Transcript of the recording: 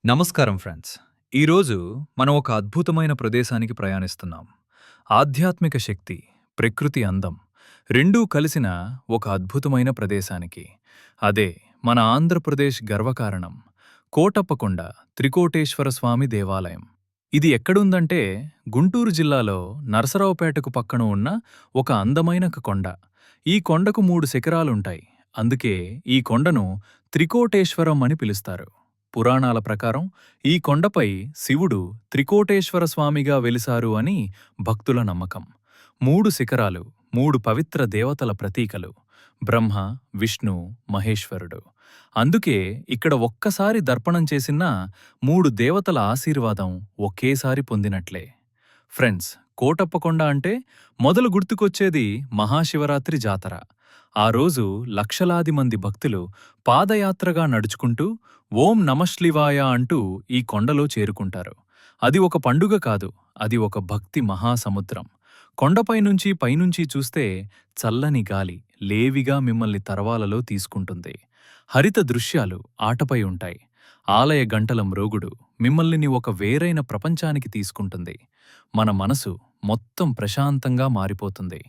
నమస్కారం ఫ్రెండ్స్. ఈరోజు మనం ఒక అద్భుతమైన ప్రదేశానికి ప్రయాణిస్తున్నాం. ఆధ్యాత్మిక శక్తి, ప్రకృతి అందం రెండూ కలిసిన ఒక అద్భుతమైన ప్రదేశానికి. అదే మన ఆంధ్రప్రదేశ్ గర్వకారణం కోటప్పకొండ త్రికోటేశ్వర స్వామి దేవాలయం. ఇది ఎక్కడుందంటే గుంటూరు జిల్లాలో నరసరావుపేటకు పక్కన ఉన్న ఒక అందమైన కొండ. ఈ కొండకు 3 శిఖరాలుంటాయి. అందుకే ఈ కొండను త్రికోటేశ్వరం అని పిలుస్తారు. పురాణాల ప్రకారం ఈ కొండపై శివుడు త్రికోటేశ్వర స్వామిగా వెలిసారు అని భక్తుల నమ్మకం. 3 శిఖరాలు, 3 పవిత్ర దేవతల ప్రతీకలు: బ్రహ్మ, విష్ణు, మహేశ్వరుడు. అందుకే ఇక్కడ ఒక్కసారి దర్పణం చేసినా 3 దేవతల ఆశీర్వాదం ఒకేసారి పొందినట్లే. ఫ్రెండ్స్, కోటప్పకొండ అంటే మొదలు గుర్తుకొచ్చేది మహాశివరాత్రి జాతర. ఆ రోజు లక్షలాది మంది భక్తులు పాదయాత్రగా నడుచుకుంటూ ఓం నమఃశివాయ అంటూ ఈ కొండలో చేరుకుంటారు. అది ఒక పండుగ కాదు, అది ఒక భక్తి మహాసముద్రం. కొండపైనుంచి పైనుంచి చూస్తే చల్లని గాలి లేవిగా మిమ్మల్ని తరవాలలో తీసుకుంటుంది. హరిత దృశ్యాలు ఆటపై ఉంటాయి. ఆలయ గంటల మ్రోగుడు మిమ్మల్ని ఒక వేరైన ప్రపంచానికి తీసుకుంటుంది. మన మనసు మొత్తం ప్రశాంతంగా మారిపోతుంది.